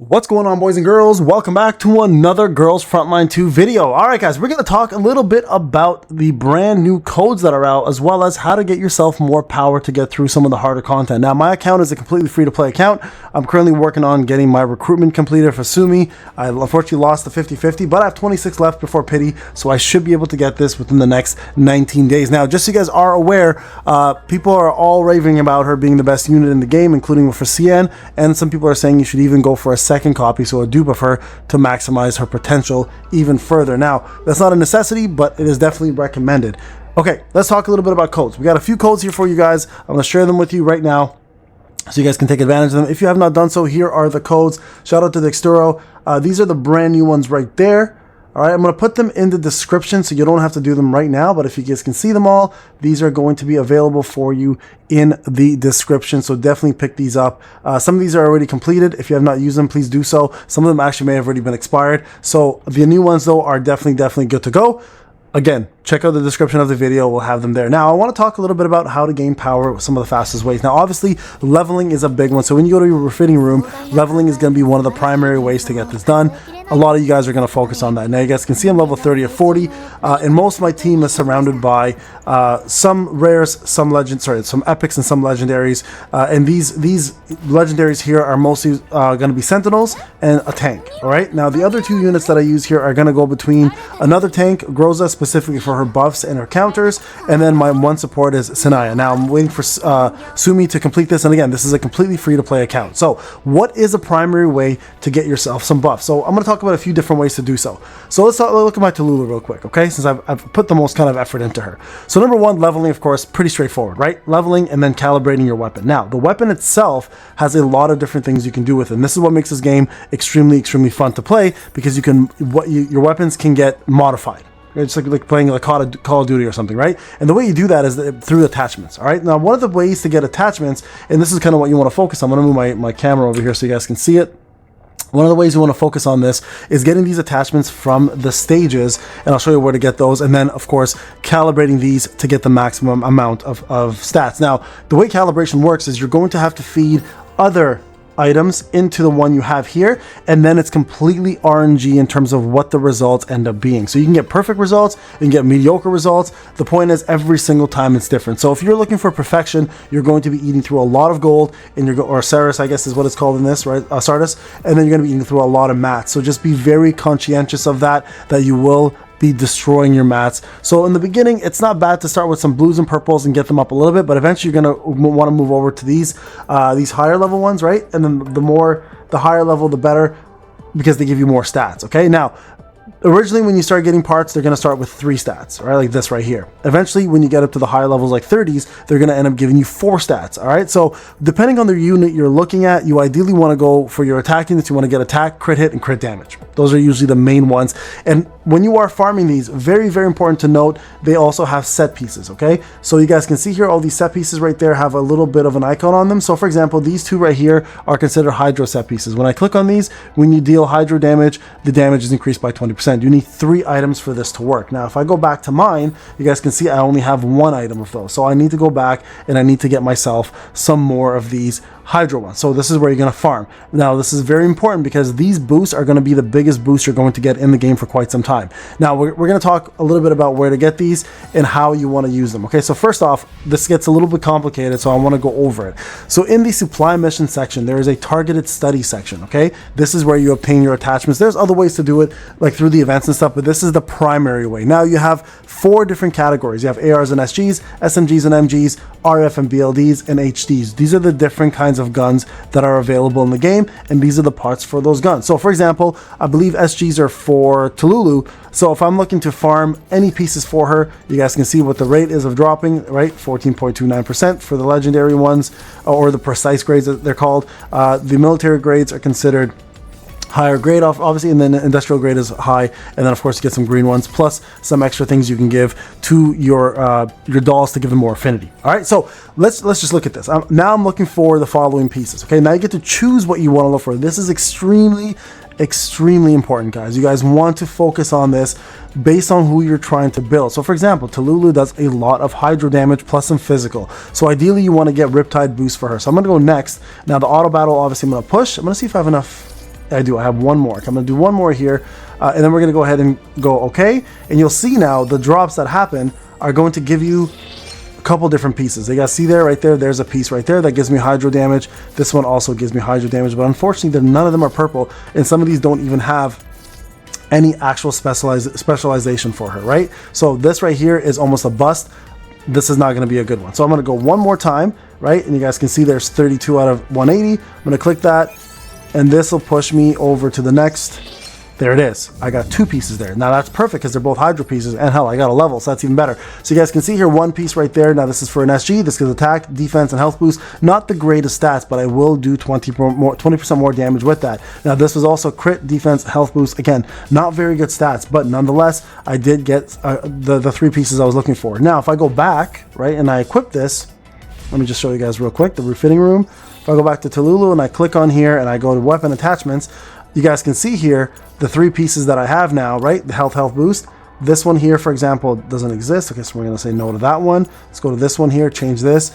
What's going on, boys and girls? Welcome back to another Girls Frontline 2 video. All right, guys, we're going to talk a little bit about the brand new codes that are out, as well as how to get yourself more power to get through some of the harder content. Now, my account is a completely free-to-play account. I'm currently working on getting my recruitment completed for Sumi. I unfortunately lost the 50-50, but I have 26 left before Pity, so I should be able to get this within the next 19 days. Now, just so you guys are aware, people are all raving about her being the best unit in the game, including for CN, and some people are saying you should even go for a second copy, so a dupe of her, to maximize her potential even further. Now, that's not a necessity, but it is definitely recommended. Okay, let's talk a little bit about codes. We got a few codes here for you guys. I'm going to share them with you right now so you guys can take advantage of them. If you have not done so, here are the codes. Shout out to Dexturo. These are the brand new ones right there. All right, I'm going to put them in the description so you don't have to do them right now, but if you guys can see them all, these are going to be available for you in the description, so definitely pick these up. Some of these are already completed. If you have not used them, please do so. Some of them actually may have already been expired, so the new ones, though, are definitely good to go. Again, check out the description of the video. We'll have them there. Now, I want to talk a little bit about how to gain power with some of the fastest ways. Now, obviously, leveling is a big one. So when you go to your refitting room, leveling is going to be one of the primary ways to get this done. A lot of you guys are going to focus on that. Now, you guys can see I'm level 30 or 40, and most of my team is surrounded by some rares, some epics, and some legendaries. And these legendaries here are mostly going to be sentinels and a tank. All right. Now, the other two units that I use here are going to go between another tank, Groza, specifically for her buffs and her counters, and then my one support is Sanaya. Now, I'm waiting for Sumi to complete this, and again, this is a completely free-to-play account. So, what is a primary way to get yourself some buffs? So, I'm going to talk about a few different ways to do so. So, let's look at my Tallulah real quick, okay? Since I've put the most kind of effort into her. So, number one, leveling, of course, pretty straightforward, right? Leveling and then calibrating your weapon. Now, the weapon itself has a lot of different things you can do with it, and this is what makes this game extremely fun to play, because your weapons can get modified. It's like playing like Call of Duty or something, right? And the way you do that is through attachments, all right? Now, one of the ways to get attachments, and this is kind of what you want to focus on. I'm going to move my camera over here so you guys can see it. One of the ways you want to focus on this is getting these attachments from the stages, and I'll show you where to get those, and then, of course, calibrating these to get the maximum amount of stats. Now, the way calibration works is you're going to have to feed other items into the one you have here, and then it's completely RNG in terms of what the results end up being. So you can get perfect results, you can get mediocre results. The point is, every single time it's different. So if you're looking for perfection, you're going to be eating through a lot of gold, and or Sardis, I guess is what it's called in this, right? Sardis, and then you're going to be eating through a lot of mats. So just be very conscientious of that you will be destroying your mats. So in the beginning, it's not bad to start with some blues and purples and get them up a little bit, but eventually you're going to want to move over to these higher level ones, right? And then the higher level, the better, because they give you more stats. Okay, now originally when you start getting parts, they're going to start with 3 stats, right? Like this right here. Eventually, when you get up to the higher levels like 30s, they're going to end up giving you 4 stats, all right? So depending on the unit you're looking at, you ideally want to go for your attack units. You want to get attack, crit hit, and crit damage. Those are usually the main ones. And when you are farming these, very important to note, they also have set pieces, okay? So you guys can see here, all these set pieces right there have a little bit of an icon on them. So for example, these 2 right here are considered hydro set pieces. When I click on these, when you deal hydro damage, the damage is increased by 20%. You need 3 items for this to work. Now, if I go back to mine, you guys can see I only have 1 item of those. So I need to go back and I need to get myself some more of these hydro ones. So this is where you're going to farm. Now, this is very important because these boosts are going to be the biggest boost you're going to get in the game for quite some time. Now, we're going to talk a little bit about where to get these and how you want to use them. Okay, so first off, this gets a little bit complicated, so I want to go over it. So in the supply mission section, there is a targeted study section, okay? This is where you obtain your attachments. There's other ways to do it, like through the events and stuff, but this is the primary way. Now, you have 4 different categories. You have ARs and SGs, SMGs and MGs, RF and BLDs, and HDs. These are the different kinds of guns that are available in the game, and these are the parts for those guns. So for example, I believe SGs are for Tallulah. So if I'm looking to farm any pieces for her, you guys can see what the rate is of dropping, right? 14.29% for the legendary ones, or the precise grades that they're called. The military grades are considered higher grade off, obviously, and then industrial grade is high, and then of course you get some green ones, plus some extra things you can give to your dolls to give them more affinity. All right, so let's just look at this. Now I'm looking for the following pieces. Okay, now you get to choose what you want to look for. This is extremely important, guys. You guys want to focus on this based on who you're trying to build. So for example, Tallulah does a lot of hydro damage plus some physical. So ideally you want to get Riptide boost for her. So I'm going to go next. Now the auto battle, obviously I'm going to push. I'm going to see if I have enough I do. I have one more. I'm going to do one more here, and then we're going to go ahead and go okay. And you'll see now the drops that happen are going to give you a couple different pieces. You guys see there, right there, there's a piece right there that gives me hydro damage. This one also gives me hydro damage, but unfortunately, none of them are purple, and some of these don't even have any actual specialization for her, right? So this right here is almost a bust. This is not going to be a good one. So I'm going to go one more time, right? And you guys can see there's 32 out of 180. I'm going to click that, and this will push me over to the next. There it is. I got 2 pieces there. Now that's perfect because they're both hydro pieces, and hell, I got a level, so that's even better. So you guys can see here one piece right there. Now this is for an SG. This gives attack, defense, and health boost. Not the greatest stats, but I will do 20% more damage with that. Now this was also crit, defense, health boost. Again, not very good stats, but nonetheless, I did get the 3 pieces I was looking for. Now if I go back, right, and I equip this, let me just show you guys real quick, the refitting room. If I go back to Tululu and I click on here and I go to weapon attachments, you guys can see here the 3 pieces that I have now, right? The health boost. This one here, for example, doesn't exist. Okay, so we're going to say no to that one. Let's go to this one here, change this.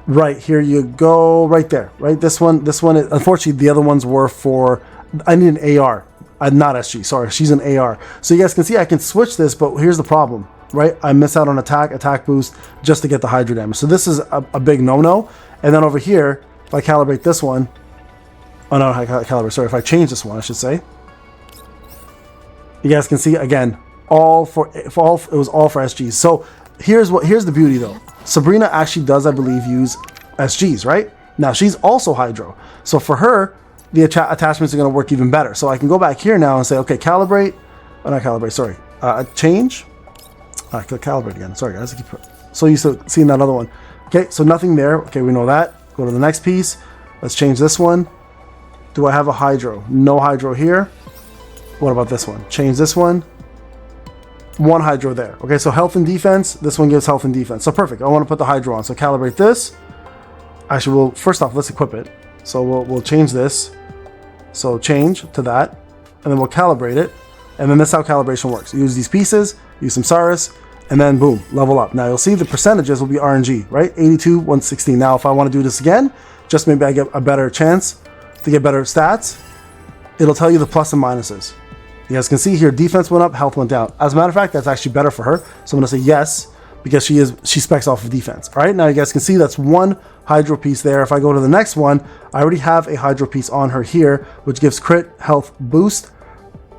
Right, here you go, right there, right? This one, unfortunately, the other ones were for, I need an AR, not SG, sorry, she's an AR. So you guys can see I can switch this, but here's the problem, right? I miss out on attack boost just to get the hydro damage. So this is a big no-no. And then over here, if I calibrate this one, oh no, calibrate, sorry, if I change this one, I should say, you guys can see again, it was all for SGs. So here's the beauty though. Sabrina actually does, I believe, use SGs, right? Now she's also hydro. So for her, the attachments are going to work even better. So I can go back here now and say, okay, calibrate, oh not calibrate, sorry, change. I click calibrate again. Sorry guys, so used to seeing that other one. Okay, so nothing there. Okay, we know that. Go to the next piece. Let's change this one. Do I have a hydro? No hydro here. What about this one? Change this one. 1 hydro there. Okay, so health and defense. This one gives health and defense. So perfect. I want to put the hydro on. So calibrate this. Actually, we'll first off, let's equip it. So we'll change this. So change to that, and then we'll calibrate it. And then that's how calibration works. Use these pieces, use some Sardis, and then boom, level up. Now you'll see the percentages will be RNG, right? 82, 116. Now if I want to do this again, just maybe I get a better chance to get better stats, it'll tell you the plus and minuses. You guys can see here, defense went up, health went down. As a matter of fact, that's actually better for her. So I'm going to say yes, because she specs off of defense. All right, now you guys can see that's 1 hydro piece there. If I go to the next one, I already have a hydro piece on her here, which gives crit, health boost,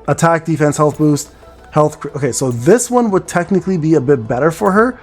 attack, defense, health boost, health. Okay, so this one would technically be a bit better for her.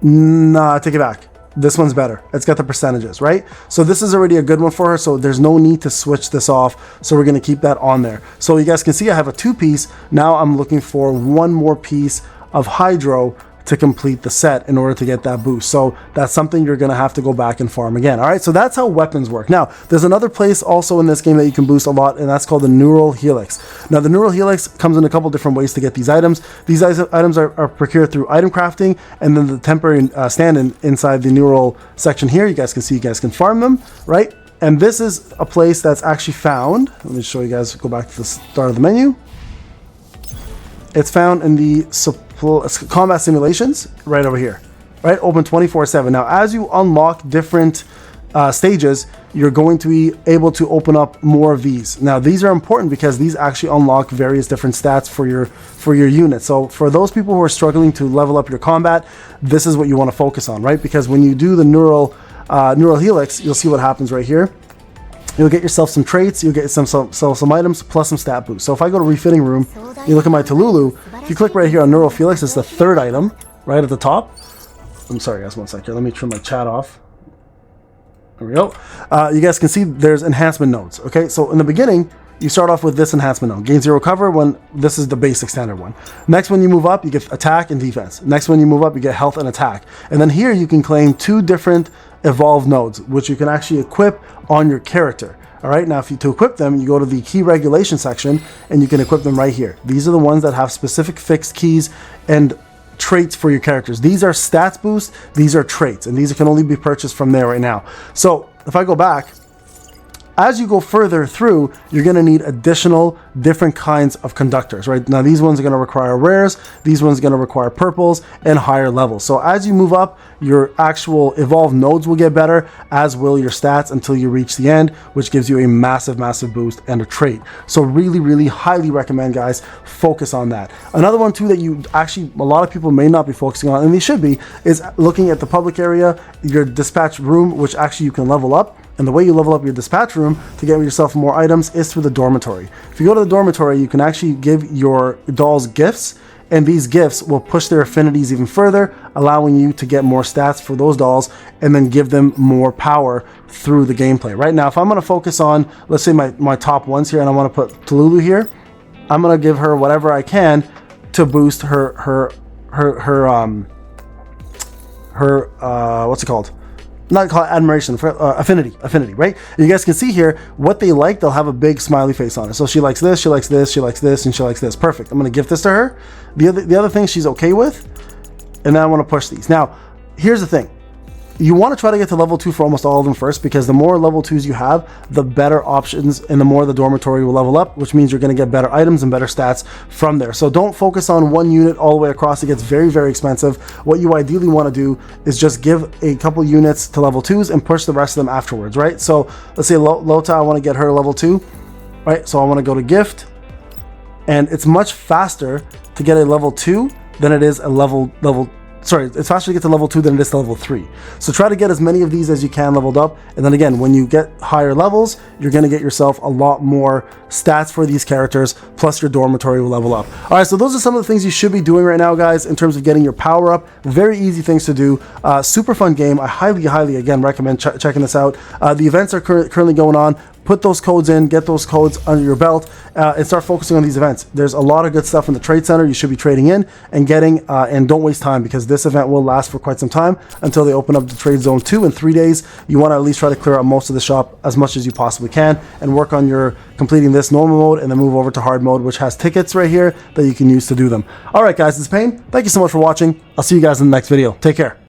Nah, take it back. This one's better. It's got the percentages, right? So this is already a good one for her, so there's no need to switch this off. So we're going to keep that on there. So you guys can see I have a 2-piece. Now I'm looking for 1 more piece of hydro to complete the set in order to get that boost. So that's something you're going to have to go back and farm again. All right, so that's how weapons work. Now, there's another place also in this game that you can boost a lot, and that's called the Neural Helix. Now, the Neural Helix comes in a couple different ways to get these items. These items are procured through item crafting, and then the temporary stand-in inside the Neural section here. You guys can see, you guys can farm them, right? And this is a place that's actually found. Let me show you guys, go back to the start of the menu. It's found in the combat simulations right over here, right? Open 24/7. Now, as you unlock different stages, you're going to be able to open up more of these. Now, these are important because these actually unlock various different stats for your unit. So for those people who are struggling to level up your combat, this is what you want to focus on, right? Because when you do the Neural Helix, you'll see what happens right here. You'll get yourself some traits, you'll get some items, plus some stat boost. So if I go to refitting room, you look at my Tululu, if you click right here on Neural Helix, it's the 3rd item, right at the top. I'm sorry guys, 1 second, let me trim my chat off. There we go. You guys can see there's enhancement nodes, okay? So in the beginning, you start off with this enhancement node. Gain 0 cover when this is the basic standard one. Next when you move up, you get attack and defense. Next when you move up, you get health and attack. And then here you can claim 2 different evolved nodes, which you can actually equip on your character. All right, now to equip them, you go to the key regulation section and you can equip them right here. These are the ones that have specific fixed keys and traits for your characters. These are stats boost, these are traits, and these can only be purchased from there right now. So if I go back as you go further through, you're going to need additional different kinds of conductors, right? Now, these ones are going to require rares, these ones are going to require purples, and higher levels. So as you move up, your actual evolved nodes will get better, as will your stats until you reach the end, which gives you a massive, massive boost and a trait. So really, really highly recommend, guys, focus on that. Another one too that you actually, a lot of people may not be focusing on, and they should be, is looking at the public area, your dispatch room, which actually you can level up. And the way you level up your dispatch room to get yourself more items is through the dormitory. If you go to the dormitory, you can actually give your dolls gifts, and these gifts will push their affinities even further, allowing you to get more stats for those dolls and then give them more power through the gameplay. Right now, if I'm going to focus on, let's say my top ones here, and I want to put Tululu here, I'm going to give her whatever I can to boost her what's it called? Not called admiration, for affinity, right? You guys can see here what they like. They'll have a big smiley face on it. So she likes this, she likes this, she likes this, and she likes this. Perfect. I'm going to gift this to her. The other thing she's okay with, and then I want to push these. Now, here's the thing. You want to try to get to level 2 for almost all of them first, because the more level 2s you have, the better options and the more the dormitory will level up, which means you're going to get better items and better stats from there. So don't focus on one unit all the way across. It gets very, very expensive. What you ideally want to do is just give a couple units to level 2s and push the rest of them afterwards, right? So let's say Lota, I want to get her level 2, right? So I want to go to gift, and it's much faster to get a level 2 than it is a it's faster to get to level 2 than it is to level 3. So try to get as many of these as you can leveled up. And then again, when you get higher levels, you're going to get yourself a lot more stats for these characters, plus your dormitory will level up. All right, so those are some of the things you should be doing right now, guys, in terms of getting your power up. Very easy things to do. Super fun game. I highly, again, recommend checking this out. The events are currently going on. Put those codes in, get those codes under your belt, and start focusing on these events. There's a lot of good stuff in the trade center you should be trading in and getting, and don't waste time, because this event will last for quite some time until they open up the trade zone 2 in 3 days. You want to at least try to clear out most of the shop as much as you possibly can and work on your completing this normal mode, and then move over to hard mode, which has tickets right here that you can use to do them. All right, guys, this is Payne. Thank you so much for watching. I'll see you guys in the next video. Take care.